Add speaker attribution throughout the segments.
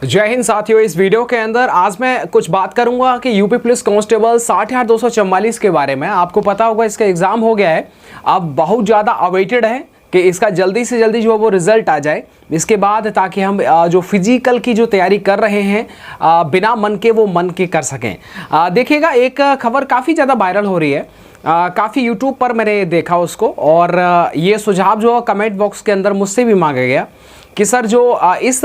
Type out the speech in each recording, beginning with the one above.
Speaker 1: जय हिंद साथियों। इस वीडियो के अंदर आज मैं कुछ बात करूंगा कि यूपी पुलिस कांस्टेबल 60,244 के बारे में। आपको पता होगा इसका एग्ज़ाम हो गया है, अब बहुत ज़्यादा अवेटेड है कि इसका जल्दी से जल्दी जो है वो रिज़ल्ट आ जाए इसके बाद, ताकि हम जो फिजिकल की जो तैयारी कर रहे हैं बिना मन के वो मन के कर सकें। देखिएगा, एक खबर काफ़ी ज़्यादा वायरल हो रही है, काफ़ी यूट्यूब पर मैंने देखा उसको, और ये सुझाव जो कमेंट बॉक्स के अंदर मुझसे भी मांगा गया कि सर जो इस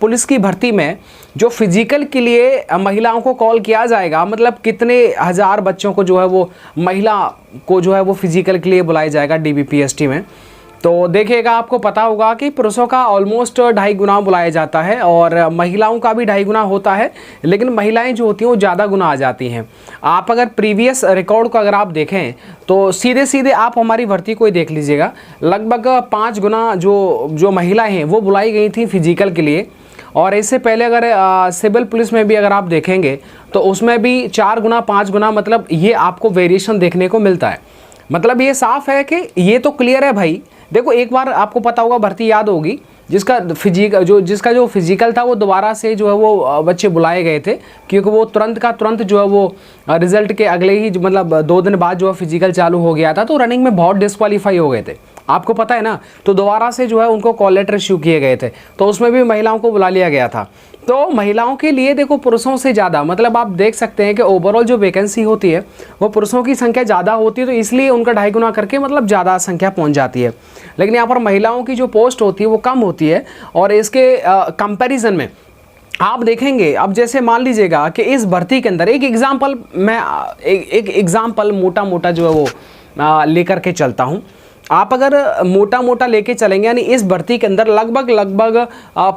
Speaker 1: पुलिस की भर्ती में जो फिजिकल के लिए महिलाओं को कॉल किया जाएगा, मतलब कितने हज़ार बच्चों को जो है वो महिला को जो है वो फिजिकल के लिए बुलाया जाएगा डीबीपीएसटी में। तो देखिएगा, आपको पता होगा कि पुरुषों का ऑलमोस्ट 2.5 गुना बुलाया जाता है और महिलाओं का भी 2.5 गुना होता है, लेकिन महिलाएं जो होती हैं वो ज़्यादा गुना आ जाती हैं। आप अगर प्रीवियस रिकॉर्ड को अगर आप देखें तो सीधे सीधे आप हमारी भर्ती को ही देख लीजिएगा, लगभग 5 गुना जो महिलाएं हैं वो बुलाई गई थी फिजिकल के लिए। और इससे पहले अगर सिविल पुलिस में भी अगर आप देखेंगे तो उसमें भी 4 गुना 5 गुना, मतलब ये आपको वेरिएशन देखने को मिलता है। मतलब ये साफ है कि ये तो क्लियर है भाई। देखो, एक बार आपको पता होगा, भर्ती याद होगी, जिसका जो फिजिकल था वो दोबारा से जो है वो बच्चे बुलाए गए थे, क्योंकि वो तुरंत का तुरंत जो है वो रिजल्ट के अगले ही मतलब 2 दिन बाद जो है फिजिकल चालू हो गया था, तो रनिंग में बहुत डिस्क्वालीफाई हो गए थे, आपको पता है ना। तो दोबारा से जो है उनको कॉल लेटर इश्यू किए गए थे, तो उसमें भी महिलाओं को बुला लिया गया था। तो महिलाओं के लिए देखो पुरुषों से ज़्यादा, मतलब आप देख सकते हैं कि ओवरऑल जो वैकेंसी होती है वो पुरुषों की संख्या ज़्यादा होती है, तो इसलिए उनका 2.5 गुना करके मतलब ज़्यादा संख्या पहुंच जाती है। लेकिन यहाँ पर महिलाओं की जो पोस्ट होती है वो कम होती है, और इसके कंपैरिजन में आप देखेंगे, अब जैसे मान लीजिएगा कि इस भर्ती के अंदर एक एग्जाम्पल मोटा मोटा जो है वो लेकर के चलता हूँ। आप अगर मोटा मोटा लेके चलेंगे, यानी इस भर्ती के अंदर लगभग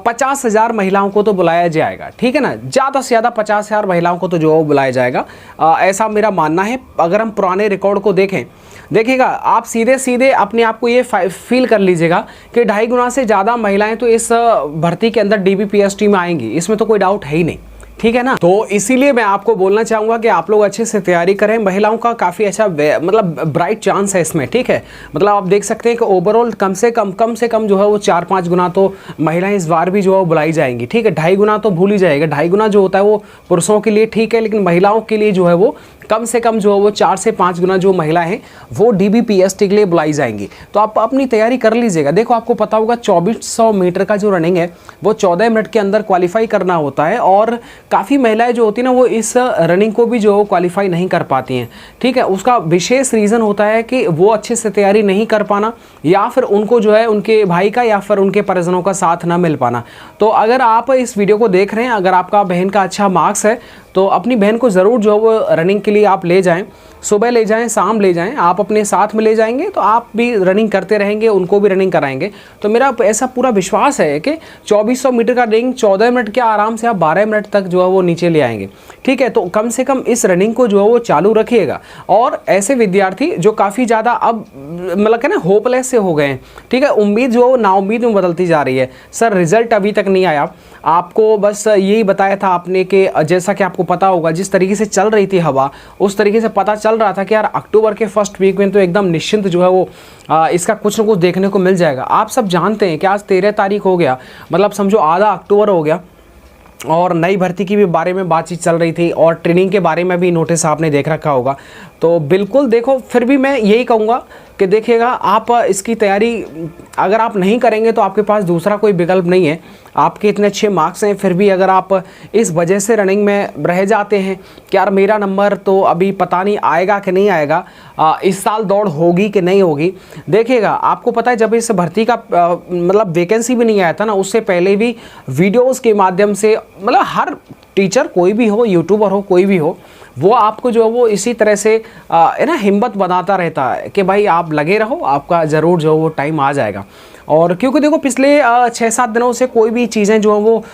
Speaker 1: 50,000 महिलाओं को तो बुलाया जाएगा, ठीक है ना। ज़्यादा से ज़्यादा 50,000 महिलाओं को तो जो बुलाया जाएगा, ऐसा मेरा मानना है। अगर हम पुराने रिकॉर्ड को देखिएगा, आप सीधे सीधे अपने आप को ये फील कर लीजिएगा कि 2.5 गुना से ज़्यादा महिलाएं तो इस भर्ती के अंदर डीबीपीएसटी में आएंगी, इसमें तो कोई डाउट है ही नहीं, ठीक है ना। तो इसीलिए मैं आपको बोलना चाहूँगा कि आप लोग अच्छे से तैयारी करें। महिलाओं का काफ़ी अच्छा मतलब ब्राइट चांस है इसमें, ठीक है। मतलब आप देख सकते हैं कि ओवरऑल कम से कम जो है वो 4-5 गुना तो महिलाएं इस बार भी जो है वो बुलाई जाएंगी, ठीक है। 2.5 गुना तो भूल ही जाएगा, 2.5 गुना जो होता है वो पुरुषों के लिए ठीक है, लेकिन महिलाओं के लिए जो है वो कम से कम जो है वो 4 से 5 गुना जो महिलाएं हैं वो डीबीपीएसटी के लिए बुलाई जाएंगी। तो आप अपनी तैयारी कर लीजिएगा। देखो, आपको पता होगा 2400 मीटर का जो रनिंग है वो 14 मिनट के अंदर क्वालिफाई करना होता है, और काफ़ी महिलाएं जो होती हैं ना वो इस रनिंग को भी जो क्वालिफाई नहीं कर पाती हैं, ठीक है। उसका विशेष रीज़न होता है कि वो अच्छे से तैयारी नहीं कर पाना, या फिर उनको जो है उनके भाई का या फिर उनके परिजनों का साथ ना मिल पाना। तो अगर आप इस वीडियो को देख रहे हैं, अगर आपका बहन का अच्छा मार्क्स है तो अपनी बहन को ज़रूर जो है वो रनिंग के लिए आप ले जाएं, सुबह ले जाएं, शाम ले जाएं, आप अपने साथ में ले जाएंगे तो आप भी रनिंग करते रहेंगे, उनको भी रनिंग कराएंगे। तो मेरा ऐसा पूरा विश्वास है कि 2400 मीटर का रनिंग 14 मिनट के आराम से आप 12 मिनट तक जो है वो नीचे ले आएंगे, ठीक है। तो कम से कम इस रनिंग को जो है वो चालू रखिएगा। और ऐसे विद्यार्थी जो काफ़ी ज़्यादा अब मतलब क्या ना होपलेस से हो गए हैं, ठीक है, उम्मीद जो नाउम्मीद में बदलती जा रही है, सर रिजल्ट अभी तक नहीं आया, आपको बस यही बताया था आपने कि जैसा कि आपको पता होगा जिस तरीके से चल रही थी हवा, उस तरीके से पता चल रहा था कि यार अक्टूबर के फर्स्ट वीक में तो एकदम निश्चिंत जो है वो इसका कुछ ना कुछ देखने को मिल जाएगा। आप सब जानते हैं कि आज 13 तारीख हो गया, मतलब समझो आधा अक्टूबर हो गया, और नई भर्ती की भी बारे में बातचीत चल रही थी, और ट्रेनिंग के बारे में भी नोटिस आपने देख रखा होगा। तो बिल्कुल देखो, फिर भी मैं यही कहूँगा कि देखिएगा, आप इसकी तैयारी अगर आप नहीं करेंगे तो आपके पास दूसरा कोई विकल्प नहीं है। आपके इतने अच्छे मार्क्स हैं, फिर भी अगर आप इस वजह से रनिंग में रह जाते हैं कि यार मेरा नंबर तो अभी पता नहीं आएगा कि नहीं आएगा, इस साल दौड़ होगी कि नहीं होगी। देखिएगा, आपको पता है जब इस भर्ती का मतलब वैकेंसी भी नहीं आया था ना, उससे पहले भी वीडियोज़ के माध्यम से मतलब हर टीचर कोई भी हो, यूट्यूबर हो, कोई भी हो, वो आपको जो है वो इसी तरह से है ना हिम्मत बनाता रहता है कि भाई आप लगे रहो, आपका ज़रूर जो है वो टाइम आ जाएगा। और क्योंकि देखो पिछले 6-7 दिनों से कोई भी चीज़ें जो हैं वो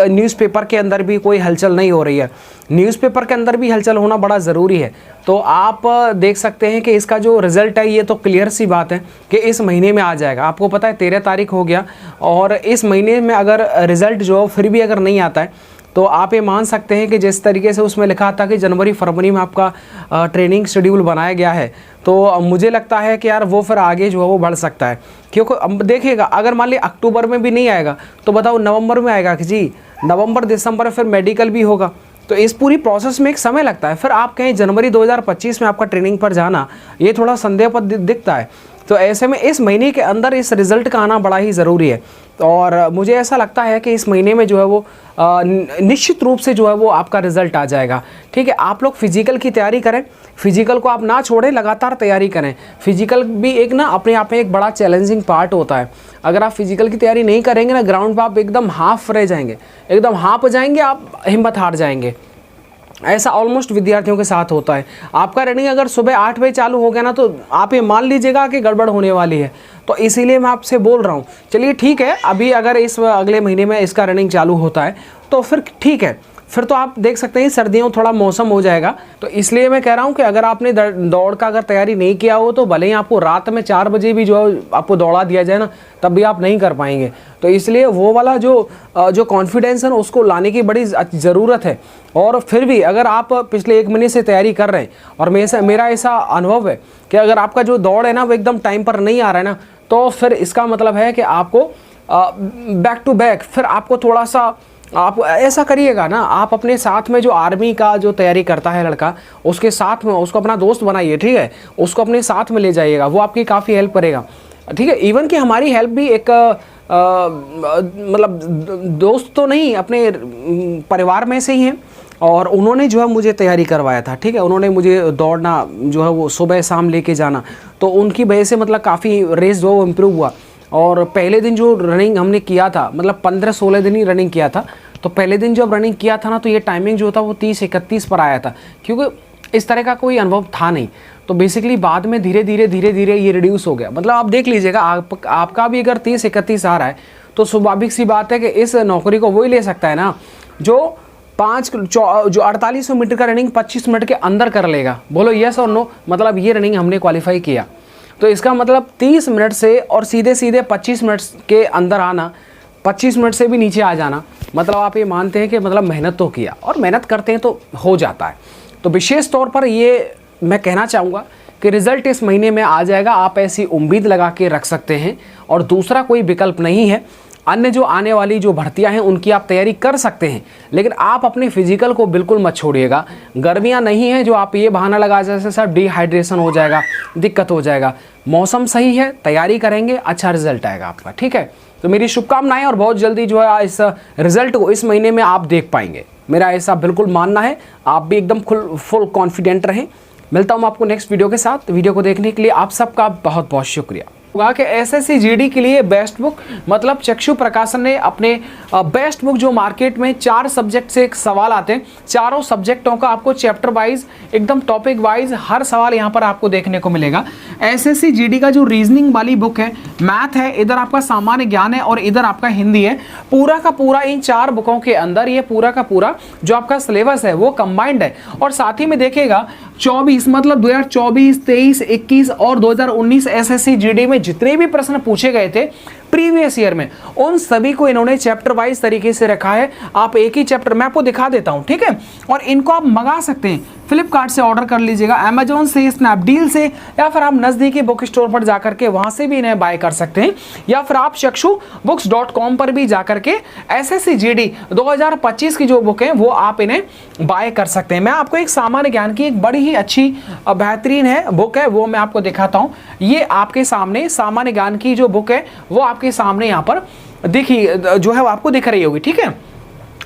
Speaker 1: न्यूज़पेपर के अंदर भी कोई हलचल नहीं हो रही है। न्यूज़पेपर के अंदर भी हलचल होना बड़ा ज़रूरी है। तो आप देख सकते हैं कि इसका जो रिज़ल्ट है ये तो क्लियर सी बात है कि इस महीने में आ जाएगा। आपको पता है 13 तारीख हो गया, और इस महीने में अगर रिज़ल्ट जो फिर भी अगर नहीं आता है तो आप ये मान सकते हैं कि जिस तरीके से उसमें लिखा था कि जनवरी फरवरी में आपका ट्रेनिंग शेड्यूल बनाया गया है, तो मुझे लगता है कि यार वो फिर आगे जो है वो बढ़ सकता है। क्योंकि अब देखिएगा, अगर मान लिया अक्टूबर में भी नहीं आएगा तो बताओ नवंबर में आएगा कि जी, नवंबर दिसंबर फिर मेडिकल भी होगा, तो इस पूरी प्रोसेस में एक समय लगता है। फिर आप कहें जनवरी 2025 में आपका ट्रेनिंग पर जाना, ये थोड़ा संदेहपद दिखता है। तो ऐसे में इस महीने के अंदर इस रिज़ल्ट का आना बड़ा ही ज़रूरी है, और मुझे ऐसा लगता है कि इस महीने में जो है वो निश्चित रूप से जो है वो आपका रिज़ल्ट आ जाएगा। ठीक है, आप लोग फिजिकल की तैयारी करें, फिजिकल को आप ना छोड़ें, लगातार तैयारी करें। फिजिकल भी एक ना अपने आप में एक बड़ा चैलेंजिंग पार्ट होता है। अगर आप फिजिकल की तैयारी नहीं करेंगे ना, ग्राउंड पर आप एकदम हाफ रह जाएंगे, एकदम हाँप जाएंगे, आप हिम्मत हार जाएंगे। ऐसा ऑलमोस्ट विद्यार्थियों के साथ होता है। आपका रनिंग अगर सुबह 8 बजे चालू हो गया ना, तो आप ये मान लीजिएगा कि गड़बड़ होने वाली है। तो इसीलिए मैं आपसे बोल रहा हूँ, चलिए ठीक है, अभी अगर इस अगले महीने में इसका रनिंग चालू होता है तो फिर ठीक है, फिर तो आप देख सकते हैं सर्दियों थोड़ा मौसम हो जाएगा। तो इसलिए मैं कह रहा हूँ कि अगर आपने दौड़ का अगर तैयारी नहीं किया हो, तो भले ही आपको रात में 4 बजे भी जो आपको दौड़ा दिया जाए ना, तब भी आप नहीं कर पाएंगे। तो इसलिए वो वाला जो कॉन्फिडेंस है ना, उसको लाने की बड़ी ज़रूरत है। और फिर भी अगर आप पिछले 1 महीने से तैयारी कर रहे हैं, और मेरा ऐसा अनुभव है कि अगर आपका जो दौड़ है ना वो एकदम टाइम पर नहीं आ रहा है ना, तो फिर इसका मतलब है कि आपको बैक टू बैक फिर आपको थोड़ा सा, आप ऐसा करिएगा ना, आप अपने साथ में जो आर्मी का जो तैयारी करता है लड़का, उसके साथ में उसको अपना दोस्त बनाइए। ठीक है, उसको अपने साथ में ले जाइएगा, वो आपकी काफ़ी हेल्प करेगा। ठीक है, इवन कि हमारी हेल्प भी एक मतलब दोस्त तो नहीं, अपने परिवार में से ही हैं, और उन्होंने जो है मुझे तैयारी करवाया था। ठीक है, उन्होंने मुझे दौड़ना जो है वो सुबह शाम लेके जाना, तो उनकी वजह से मतलब काफ़ी रेस जो वो इम्प्रूव हुआ। और पहले दिन जो रनिंग हमने किया था, मतलब 15-16 दिन ही रनिंग किया था, तो पहले दिन जब रनिंग किया था ना, तो ये टाइमिंग जो था वो 30-31 पर आया था, क्योंकि इस तरह का कोई अनुभव था नहीं। तो बेसिकली बाद में धीरे धीरे ये रिड्यूस हो गया। मतलब आप देख लीजिएगा, आपका भी अगर 30-31 आ रहा है, तो स्वाभाविक सी बात है कि इस नौकरी को वही ले सकता है ना जो 4800 मीटर का रनिंग 25 मिनट के अंदर कर लेगा। बोलो यस और नो, मतलब ये रनिंग हमने क्वालिफाई किया। तो इसका मतलब 30 मिनट से और सीधे 25 मिनट के अंदर आना, 25 मिनट से भी नीचे आ जाना, मतलब आप ये मानते हैं कि मतलब मेहनत तो किया, और मेहनत करते हैं तो हो जाता है। तो विशेष तौर पर ये मैं कहना चाहूँगा कि रिज़ल्ट इस महीने में आ जाएगा, आप ऐसी उम्मीद लगा के रख सकते हैं, और दूसरा कोई विकल्प नहीं है। अन्य जो आने वाली जो भर्तियां हैं उनकी आप तैयारी कर सकते हैं, लेकिन आप अपने फिजिकल को बिल्कुल मत छोड़िएगा। गर्मियां नहीं है जो आप ये बहाना लगा जैसे सर डिहाइड्रेशन हो जाएगा, दिक्कत हो जाएगा। मौसम सही है, तैयारी करेंगे, अच्छा रिजल्ट आएगा आपका। ठीक है, तो मेरी शुभकामनाएं, और बहुत जल्दी जो है इस रिजल्ट को इस महीने में आप देख पाएंगे, मेरा ऐसा बिल्कुल मानना है। आप भी एकदम फुल कॉन्फिडेंट रहें। मिलता हूँ आपको नेक्स्ट वीडियो के साथ। वीडियो को देखने के लिए आप सबका बहुत बहुत शुक्रिया। होगा कि एसएससी जीडी के लिए बेस्ट बुक, मतलब चक्षु प्रकाशन ने अपने बेस्ट बुक जो मार्केट में 4 सब्जेक्ट से एक सवाल आते हैं, चारों सब्जेक्टों का आपको चैप्टर वाइज एकदम टॉपिक वाइज हर सवाल यहाँ पर आपको देखने को मिलेगा। एसएससी जीडी का जो रीजनिंग वाली बुक है, मैथ है, इधर आपका सामान्य ज्ञान है और इधर आपका हिंदी है। पूरा का पूरा इन 4 बुकों के अंदर ये पूरा का पूरा जो आपका सिलेबस है वो कंबाइंड है। और साथ ही में देखिएगा 24 मतलब 2024, 23, 21 और 2019 एसएससी जीडी में जितने भी प्रश्न पूछे गए थे प्रीवियस ईयर में, उन सभी को इन्होंने चैप्टर वाइज तरीके से रखा है। आप एक ही चैप्टर मैं आपको दिखा देता हूं, ठीक है, और इनको आप मंगा सकते हैं। फ्लिपकार्ट से ऑर्डर कर लीजिएगा, अमेजोन से, स्नैपडील से, या फिर आप नजदीकी बुक स्टोर पर जाकर के वहां से भी इन्हें बाय कर सकते हैं, या फिर आप चक्षुबुक्स.com पर भी जाकर के एसएससी जीडी 2025 की जो बुक है वो आप इन्हें बाय कर सकते हैं। मैं आपको एक सामान्य ज्ञान की एक बड़ी ही अच्छी बेहतरीन है बुक है, वो मैं आपको दिखाता हूं। ये आपके सामने सामान्य ज्ञान की जो बुक है वो आपके सामने यहाँ पर देखिए जो है वो आपको दिख रही होगी, ठीक है,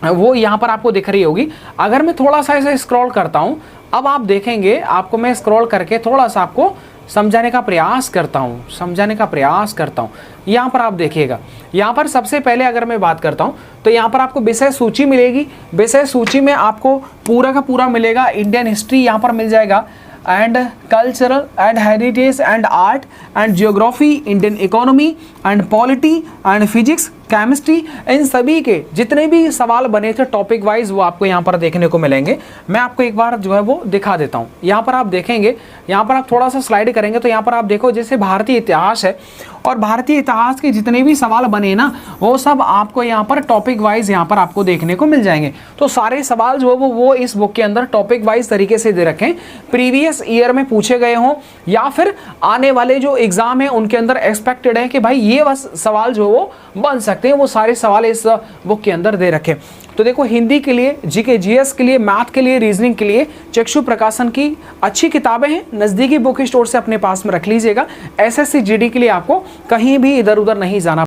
Speaker 1: वो यहाँ पर आपको दिख रही होगी। अगर मैं थोड़ा सा ऐसे स्क्रॉल करता हूँ, अब आप देखेंगे, आपको मैं स्क्रॉल करके थोड़ा सा आपको समझाने का प्रयास करता हूँ, यहाँ पर आप देखिएगा। यहाँ पर सबसे पहले अगर मैं बात करता हूँ तो यहाँ पर आपको विषय सूची मिलेगी। विषय सूची में आपको पूरा का पूरा मिलेगा। इंडियन हिस्ट्री यहाँ पर मिल जाएगा, and cultural and heritage and art and geography, Indian economy and polity and physics, chemistry, इन सभी के जितने भी सवाल बने थे टॉपिक वाइज वो आपको यहाँ पर देखने को मिलेंगे। मैं आपको एक बार जो है वो दिखा देता हूँ। यहाँ पर आप देखेंगे, यहाँ पर आप थोड़ा सा स्लाइड करेंगे तो यहाँ पर आप देखो जैसे भारतीय इतिहास है, और भारतीय इतिहास के जितने भी सवाल बने ना वो सब आपको यहाँ पर टॉपिक वाइज यहाँ पर आपको देखने को मिल जाएंगे। तो सारे सवाल जो है वो इस बुक के अंदर टॉपिक वाइज तरीके से दे रखें, प्रीवियस ईयर में पूछे गए हों या फिर आने वाले जो एग्जाम है उनके अंदर एक्सपेक्टेड है कि भाई ये बस सवाल जो वो बन सकते हैं, वो सारे सवाल इस बुक के अंदर दे रखे। तो देखो हिंदी के लिए, जीके जीएस के लिए, मैथ के लिए, रीजनिंग के लिए चक्षु प्रकाशन की अच्छी किताबें हैं, नज़दीकी बुक स्टोर से अपने पास में रख लीजिएगा। एसएससी जीडी के लिए आपको कहीं भी इधर उधर नहीं जाना